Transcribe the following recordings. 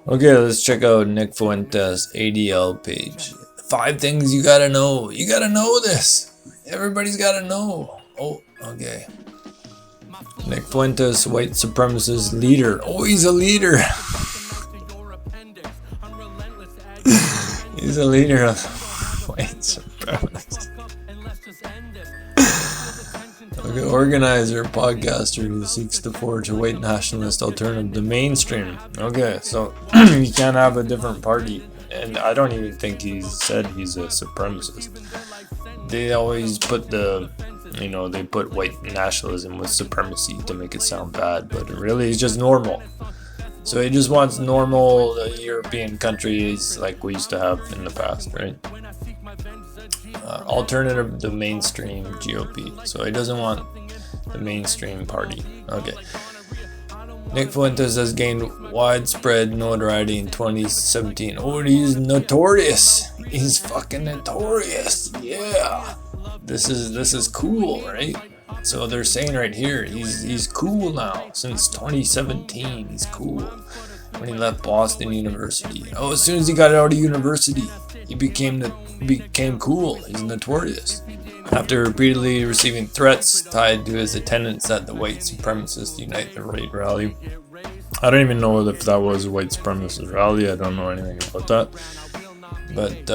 Okay, let's check out Nick Fuentes' ADL page. 5 things you gotta know. You gotta know this. Everybody's gotta know. Oh, okay. Nick Fuentes, white supremacist leader. Oh, he's a leader. He's a leader of white supremacists. Okay, organizer, podcaster who seeks to forge a white nationalist alternative to mainstream. Okay, so you can't have a different party. And I don't even think he said he's a supremacist. They always put they put white nationalism with supremacy to make it sound bad, but really it's just normal. So he just wants normal European countries like we used to have in the past, right? Alternative to mainstream GOP. So he doesn't want the mainstream party. Okay. Nick Fuentes has gained widespread notoriety in 2017. Oh, he's notorious. He's fucking notorious. Yeah. This is cool, right? So they're saying right here, he's cool now. Since 2017, he's cool. When he left Boston University. Oh, as soon as he got out of university, he became cool. He's notorious. After repeatedly receiving threats tied to his attendance at the white supremacist Unite the Right rally. I don't even know if that was a white supremacist rally. I don't know anything about that. But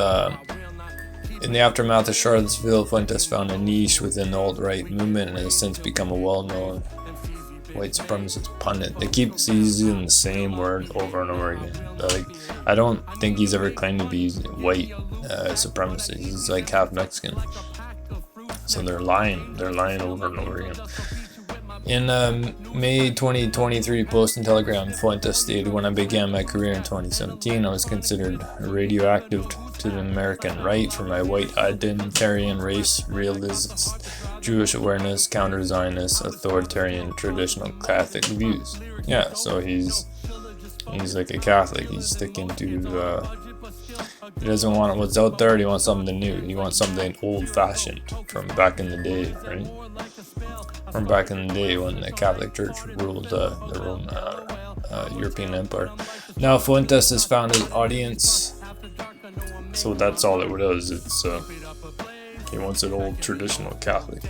in the aftermath of Charlottesville, Fuentes found a niche within the alt-right movement and has since become a well-known white supremacist pundit. They keep using the same word over and over again. Like, I don't think he's ever claimed to be white supremacist. He's like half Mexican. So they're lying. They're lying over and over again. In May 2023 Post and Telegram, Fuentes stated, "When I began my career in 2017, I was considered radioactive to the American right for my white identitarian race, realist, Jewish awareness, counter-Zionist, authoritarian, traditional Catholic views." Yeah, so he's like a Catholic. He's sticking to he doesn't want what's out there. He wants something new. He wants something old-fashioned from back in the day, right? From back in the day when the Catholic Church ruled the Roman European Empire. Now Fuentes has found his audience. So that's all it does. It's he wants an old traditional Catholic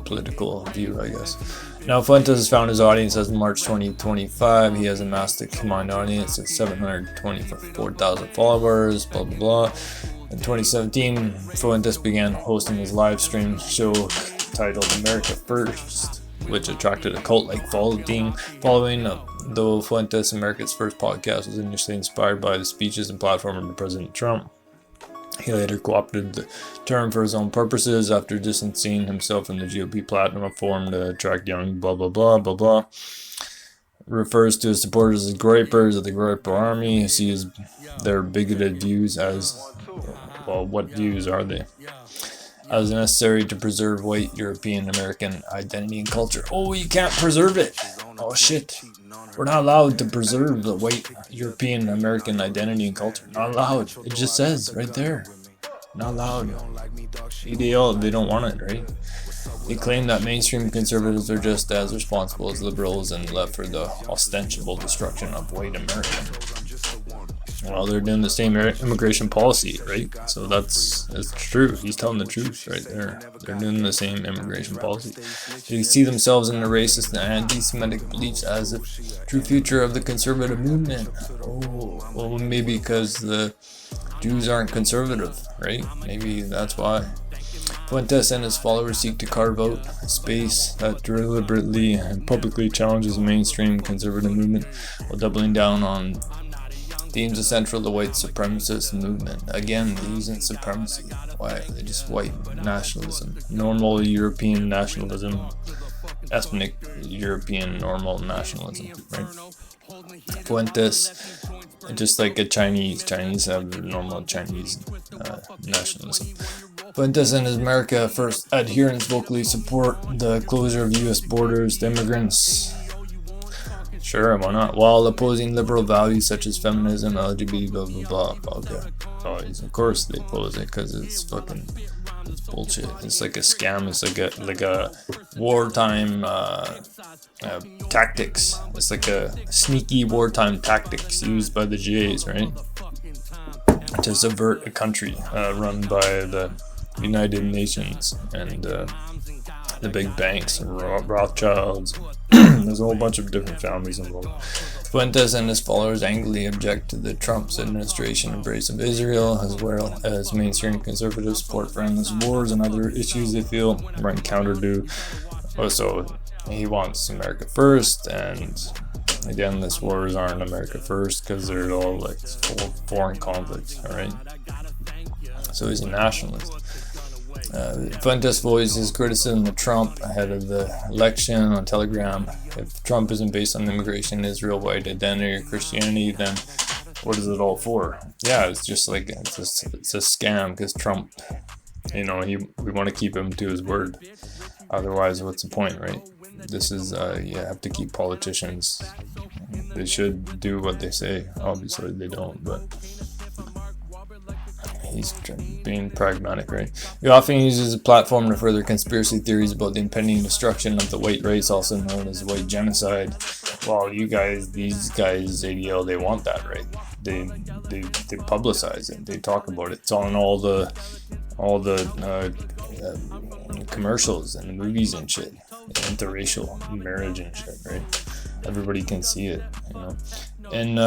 political view, I guess. Now Fuentes has found his audience as of March 2025. He has amassed a combined audience of 724,000 followers, blah blah blah. In 2017, Fuentes began hosting his live stream show titled America First, which attracted a cult-like following. Though Fuentes' America's First podcast was initially inspired by the speeches and platform of President Trump, he later co-opted the term for his own purposes after distancing himself from the GOP platform to attract young blah blah blah blah blah. Refers to his supporters as gripers of the Griper Army. He sees their bigoted views as, well, what views are they? As necessary to preserve white European American identity and culture. Oh, you can't preserve it. Oh shit. We're not allowed to preserve the white European American identity and culture. Not allowed. It just says right there. Not allowed. ADL, they don't want it, right? They claim that mainstream conservatives are just as responsible as liberals and left for the ostensible destruction of white America. Well, they're doing the same immigration policy, right? So that's true. He's telling the truth right there. They're doing the same immigration policy. They see themselves in the racist and anti-Semitic beliefs as a true future of the conservative movement. Oh, well, maybe because the Jews aren't conservative, right? Maybe that's why. Fuentes and his followers seek to carve out a space that deliberately and publicly challenges the mainstream conservative movement while doubling down on themes essential to the white supremacist movement. Again, they're using supremacy. Why? They're just white nationalism. Normal European nationalism. Ethnic European normal nationalism, right? Fuentes, just like a Chinese have normal Chinese nationalism. Fuentes and his America First adherents vocally support the closure of U.S. borders to immigrants. Sure, why not? While opposing liberal values such as feminism, LGBT, blah blah blah. Okay. Oh, of course they oppose it because it's fucking It's bullshit. It's like a scam. It's like a wartime tactics. It's like a sneaky wartime tactics used by the GAs, right? To subvert a country run by the United Nations and the big banks and Rothschilds. There's a whole bunch of different families involved. Fuentes and his followers angrily object to the Trump's administration embrace of Israel, as well as mainstream conservative support for endless wars and other issues they feel run counter to. Also, he wants America first, and again, this wars aren't America first because they're all like foreign conflicts, alright? So he's a nationalist. Fuentes voiced his criticism of Trump ahead of the election on Telegram. If Trump isn't based on immigration, Israel, white identity, or Christianity, then what is it all for? Yeah, it's just like it's a scam because Trump, we want to keep him to his word. Otherwise, what's the point, right? This is you have to keep politicians. They should do what they say. Obviously, they don't, but he's being pragmatic, right? He often uses a platform to further conspiracy theories about the impending destruction of the white race, also known as white genocide. Well, these guys, ADL, they want that, right? They publicize it. They talk about it. It's on all the commercials and the movies and shit. Interracial marriage and shit, right? Everybody can see it, And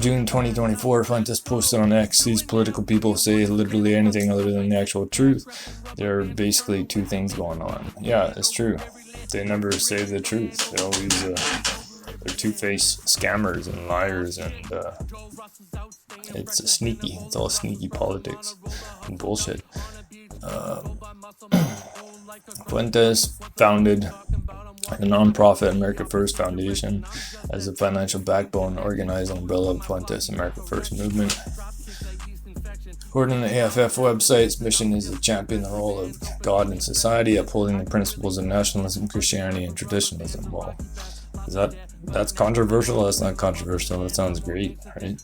June 2024, Fuentes posted on X, these political people say literally anything other than the actual truth. There are basically two things going on. Yeah, it's true. They never say the truth. They always, they're two-faced scammers and liars, and it's sneaky. It's all sneaky politics and bullshit. Fuentes founded the nonprofit America First Foundation as a financial backbone, organized umbrella of Fuentes America First movement. According to the AFF website, its mission is to champion the role of God in society, upholding the principles of nationalism, Christianity, and traditionalism. Well, that's controversial? That's not controversial. That sounds great, right?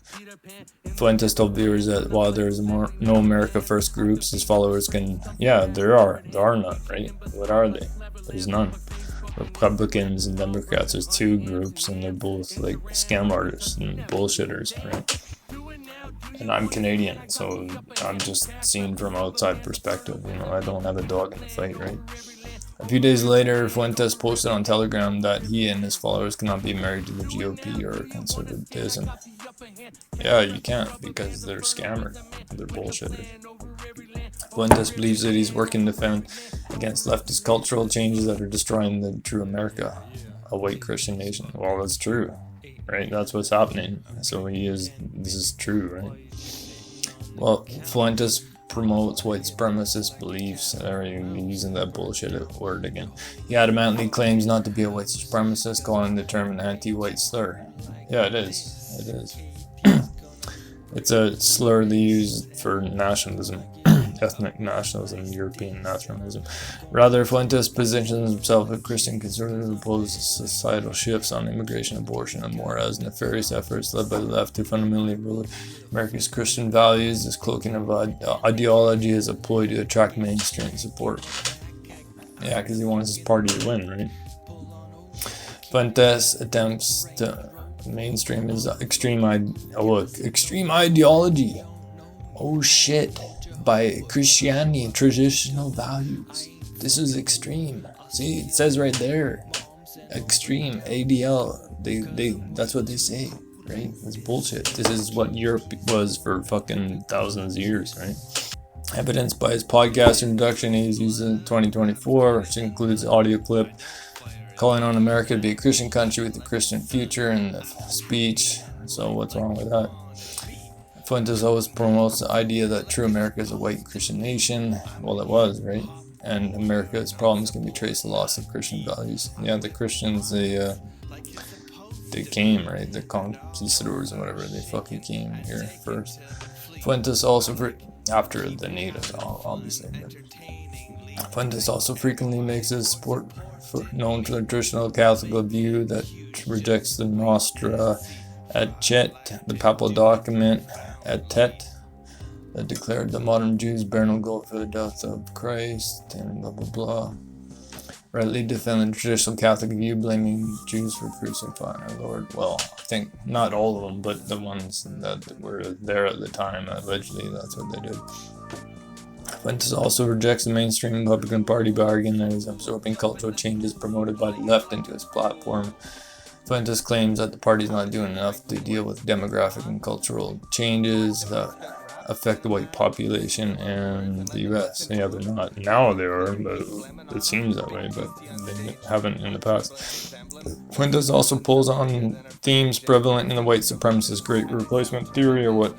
Fuentes told viewers that while there's no America First groups, his followers can... Yeah, there are. There are none, right? What are they? There's none. Republicans and Democrats, there's two groups, and they're both like scam artists and bullshitters, right? And I'm Canadian, so I'm just seen from outside perspective. I don't have a dog in the fight, right? A few days later, Fuentes posted on Telegram that he and his followers cannot be married to the GOP or conservatism. Yeah, you can't, because they're scammers. They're bullshitters. Fuentes believes that he's working to defend against leftist cultural changes that are destroying the true America, a white Christian nation. Well, that's true, right? That's what's happening. So this is true, right? Well, Fuentes promotes white supremacist beliefs. I'm using that bullshit word again. He adamantly claims not to be a white supremacist, calling the term an anti-white slur. Yeah, it is. It is. It's a slur they use for nationalism, ethnic nationalism, European nationalism. Rather, Fuentes positions himself as Christian conservative, opposed to societal shifts on immigration, abortion, and more as nefarious efforts led by the left to fundamentally erode America's Christian values. This cloaking of ideology is a ploy to attract mainstream support. Yeah, because he wants his party to win, right? Fuentes attempts to mainstream is extreme ideology. Oh shit. By Christianity and traditional values. This is extreme. See, it says right there. Extreme, ADL. That's what they say, right? It's bullshit. This is what Europe was for fucking thousands of years, right? Evidenced by his podcast introduction he's using in 2024, which includes audio clip calling on America to be a Christian country with a Christian future in the speech. So what's wrong with that? Fuentes always promotes the idea that true America is a white Christian nation. Well, it was, right? And America's problems can be traced to the loss of Christian values. Yeah, the Christians, they came, right? The conquistadors and whatever, they fucking came here first. Fuentes also, after the natives, obviously. But Fuentes also frequently makes his support known to the traditional Catholic view that rejects the Nostra Aetate, the papal document Aetate, that declared the modern Jews bear no guilt for the death of Christ, and blah blah blah. Rightly defend the traditional Catholic view, blaming Jews for crucifying our Lord. Well, I think not all of them, but the ones that were there at the time, allegedly, that's what they did. Fuentes also rejects the mainstream Republican Party by arguing that he's absorbing cultural changes promoted by the left into his platform. Fuentes claims that the party is not doing enough to deal with demographic and cultural changes that affect the white population in the U.S. Yeah, they're not. Now they are, but it seems that way, but they haven't in the past. Fuentes also pulls on themes prevalent in the white supremacist Great Replacement theory, or what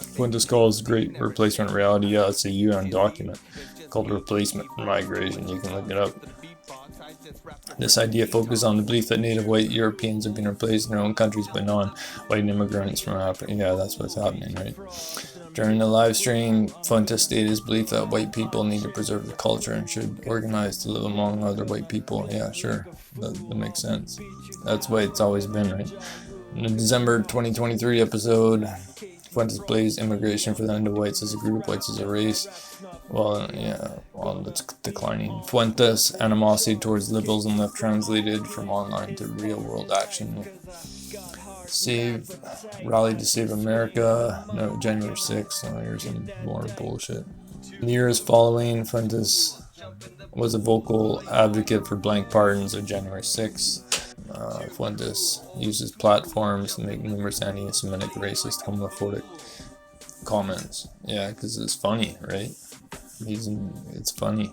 Fuentes calls Great Replacement reality. Yeah, it's a UN document called Replacement Migration. You can look it up. This idea focuses on the belief that native white Europeans have been replaced in their own countries by non-white immigrants from Africa. Yeah, that's what's happening, right? During the live stream, Fuentes stated his belief that white people need to preserve the culture and should organize to live among other white people. Yeah, sure, that makes sense. That's the way it's always been, right? In the December 2023 episode, Fuentes blames immigration for the end of whites as a group, whites as a race. Well, it's declining. Fuentes' animosity towards liberals and left translated from online to real-world action. Rally to Save America, no, January 6th. Oh, here's some more bullshit. In the years following, Fuentes was a vocal advocate for blank pardons on January 6th. Fuentes uses platforms to make numerous anti-Semitic, racist, homophobic comments. Yeah, because it's funny, right? It's funny.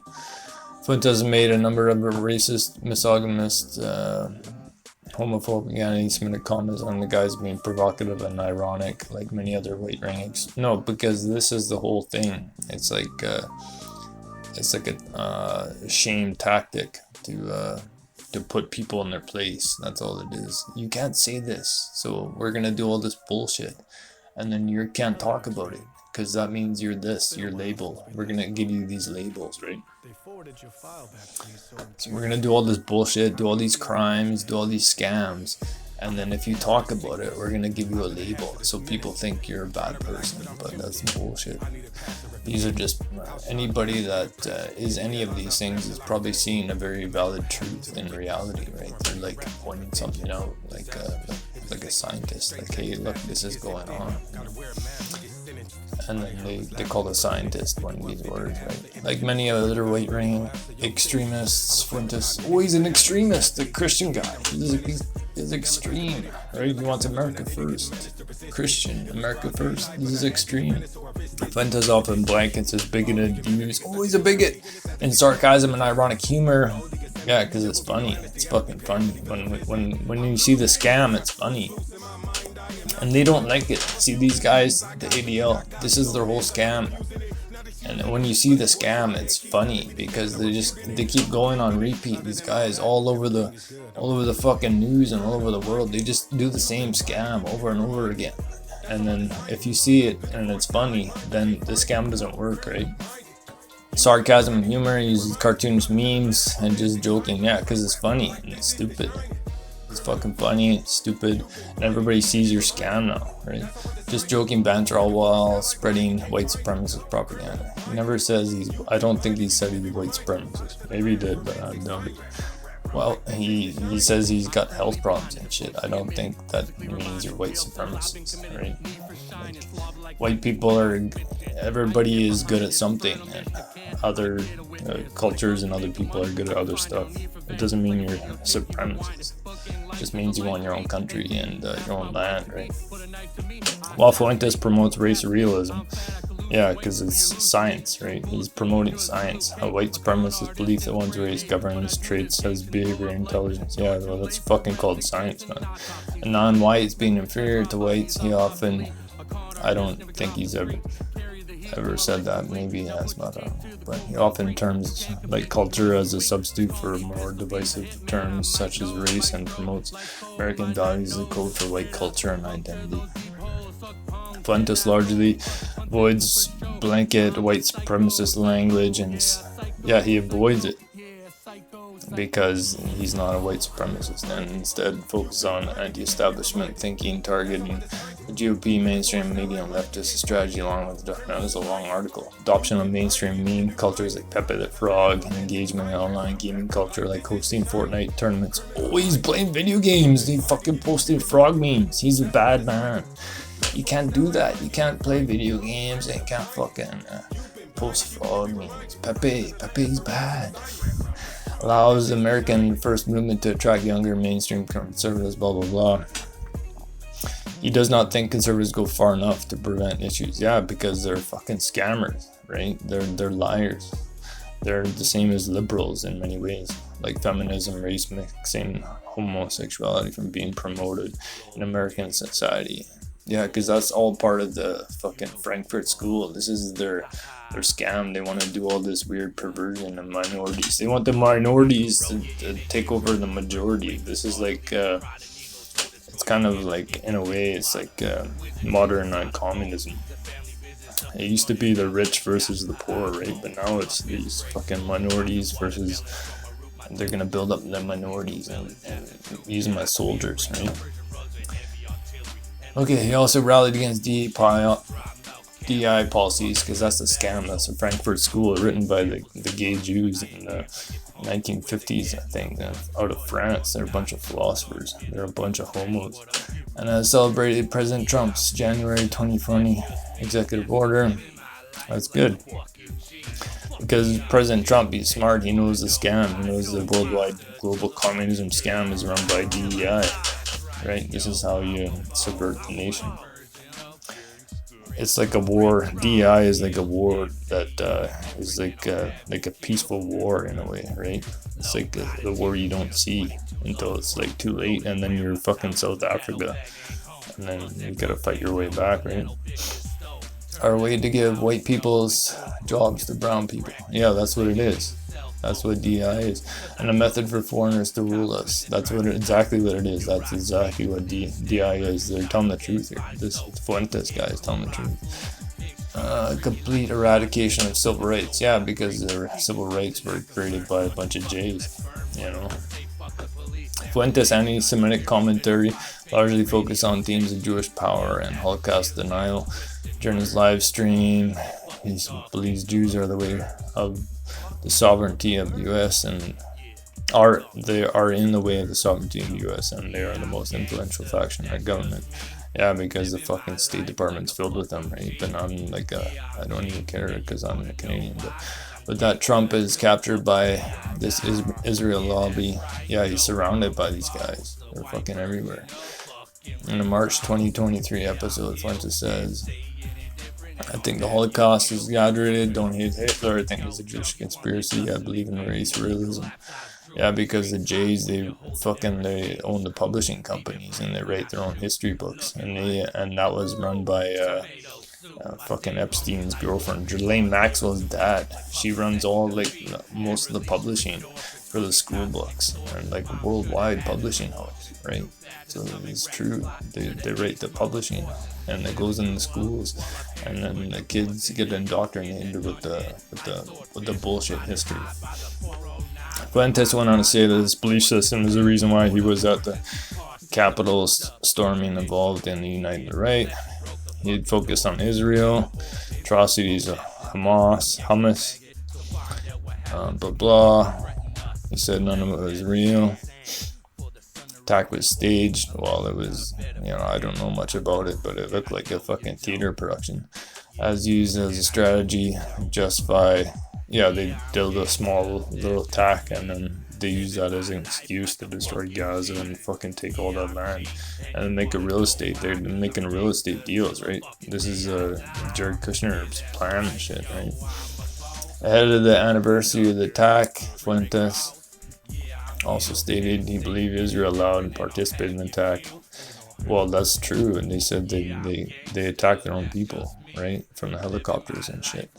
Fuentes made a number of racist, misogynist, homophobic, anti-Semitic comments on the guys being provocative and ironic, like many other white ranks. No, because this is the whole thing. It's like a shame tactic to put people in their place. That's all it is. You can't say this, so we're gonna do all this bullshit, and then you can't talk about it because that means you're this, you're labeled. We're gonna give you these labels, right? So we're gonna do all this bullshit, do all these crimes, do all these scams, and then if you talk about it, we're gonna give you a label so people think you're a bad person. But that's bullshit. These are just anybody that is any of these things is probably seeing a very valid truth in reality, right? They're like pointing something out, like a scientist, like, hey, look, this is going on. And then they call the scientist one of these words, right? Like many other white ring extremists, Fuentes, oh, he's an extremist, a Christian guy. He's extreme, right? He wants America first. Christian, America first. This is extreme. Fuentes often blankets his bigoted views. Oh, he's a bigot. And sarcasm and ironic humor. Yeah, because it's funny. It's fucking funny. When you see the scam, it's funny. And they don't like it. See, these guys, the ADL, this is their whole scam. And when you see the scam, it's funny because they keep going on repeat. These guys all over the fucking news and all over the world, they just do the same scam over and over again. And then if you see it and it's funny, then the scam doesn't work, right? Sarcasm and humor, uses cartoons, memes, and just joking. Yeah, because it's funny and it's stupid. It's fucking funny, it's stupid, and everybody sees your scam now, right? Just joking banter all while spreading white supremacist propaganda. He never says I don't think he said he's white supremacist. Maybe he did, but I doubt it. Well, he says he's got health problems and shit. I don't think that means you're white supremacist, right? Like, white people everybody is good at something, and other cultures and other people are good at other stuff. It doesn't mean you're a supremacist. It just means you want your own country and your own land, right? While Fuentes promotes race realism, yeah, because it's science, right? He's promoting science. A white supremacist belief that one's race governs traits as behavior and intelligence. Yeah, well, that's fucking called science, man. A non-whites being inferior to whites, I don't think he's ever said that. Maybe he has, but he often terms like culture as a substitute for more divisive terms such as race, and promotes American values as a code for white culture and identity. Fuentes largely avoids blanket white supremacist language, and he avoids it because he's not a white supremacist, and instead focuses on anti-establishment thinking, targeting The GOP mainstream media and leftist strategy along with that was a long article. Adoption of mainstream meme cultures like Pepe the Frog and engagement in online gaming culture like hosting Fortnite tournaments. Oh, he's playing video games. They fucking posted frog memes. He's a bad man. You can't do that. You can't play video games and can't fucking post frog memes. Pepe's bad. Allows American first movement to attract younger mainstream conservatives, blah blah blah. He does not think conservatives go far enough to prevent issues. Yeah, because they're fucking scammers, right? They're liars. They're the same as liberals in many ways, like feminism, race mixing, homosexuality from being promoted in American society. Yeah, because that's all part of the fucking Frankfurt School. This is their scam. They want to do all this weird perversion of minorities. They want the minorities to take over the majority. This is like it's kind of like, in a way, it's like modern communism. It used to be the rich versus the poor, right? But now it's these fucking minorities versus, they're gonna build up the minorities and use them as soldiers, right? Okay, he also rallied against DEI policies because that's a scam. That's a Frankfurt School written by the gay Jews in the 1950s, I think, out of France. They're a bunch of philosophers. They're a bunch of homos. And has celebrated President Trump's January 2020 executive order. That's good. Because President Trump, he's smart. He knows the scam. He knows the worldwide global communism scam is run by DEI. Right? This is how you subvert the nation. It's like a war. DEI is like a war that is like a peaceful war in a way, right? It's like the war you don't see until it's like too late, and then you're fucking South Africa, and then you gotta fight your way back, right? Our way to give white people's jobs to brown people. Yeah, that's what it is. That's what DEI is, and a method for foreigners to rule us. That's exactly what it is. That's exactly what DEI is. They're telling the truth here. This Fuentes guy is telling the truth. Complete eradication of civil rights. Yeah, because their civil rights were created by a bunch of Jays. You know. Fuentes' anti-Semitic commentary largely focused on themes of Jewish power and Holocaust denial. During his live stream, he believes Jews are the way of the sovereignty of the U.S. and they are in the way of the sovereignty of the U.S. and they are the most influential faction in our government. Yeah, because the fucking State Department's filled with them, right? But I'm like, I don't even care because I'm a Canadian. But that Trump is captured by this Israel lobby. Yeah, he's surrounded by these guys. They're fucking everywhere. In a March 2023 episode, Fuentes says, I think the Holocaust is exaggerated. Don't hate Hitler. I think it's a Jewish conspiracy. I believe in race realism. Yeah, because the Jays, they own the publishing companies and they write their own history books. And that was run by fucking Epstein's girlfriend, Ghislaine Maxwell's dad. She runs most of the publishing for the school books and like worldwide publishing house, right? So it's true. They write the publishing and it goes in the schools, and then the kids get indoctrinated with the bullshit history. Fuentes went on to say that his belief system is the reason why he was at the Capitol storming involved in the United Right. He had focused on Israel, atrocities of Hamas, blah blah. He said none of it was real. Attack was staged. Well, it was, I don't know much about it, but it looked like a fucking theater production, as used as a strategy to justify. Yeah, they did a small little attack, and then they use that as an excuse to destroy Gaza and fucking take all that land and make a real estate. They're making real estate deals, right? This is Jared Kushner's plan and shit, right? Ahead of the anniversary of the attack, Fuentes also stated he believed Israel allowed and participated in the attack. Well, that's true, and they said they attacked their own people, right? From the helicopters and shit.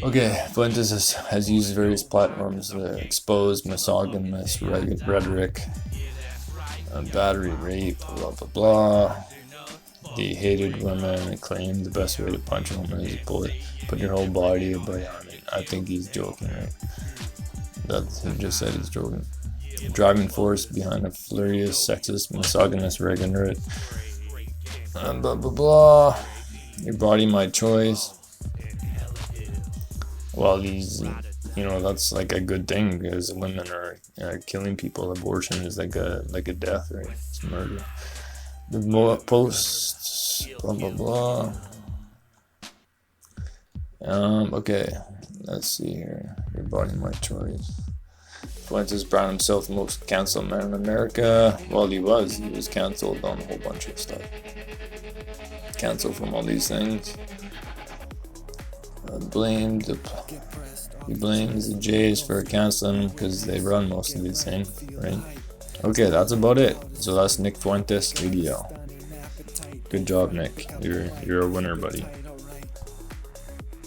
Okay, Fuentes has used various platforms to expose misogynist rhetoric, battery rape, blah blah blah. They hated women and claimed the best way to punch a woman is to put your whole body by on it. I think he's joking, right? He just said he's joking. The driving force behind a furious, sexist, misogynist rhetoric Blah blah blah. Your body, my choice. Well, these, you know, that's like a good thing because women are killing people. Abortion is like a death, right? It's murder. The posts, blah blah blah. Okay, let's see here. Your body, my choice. Fuentes brought himself the most canceled man in America. Well, he was canceled on a whole bunch of stuff. Canceled from all these things. He blames the Jays for canceling because they run most of these things, right? Okay, that's about it. So that's Nick Fuentes, ADL. Good job, Nick. You're a winner, buddy.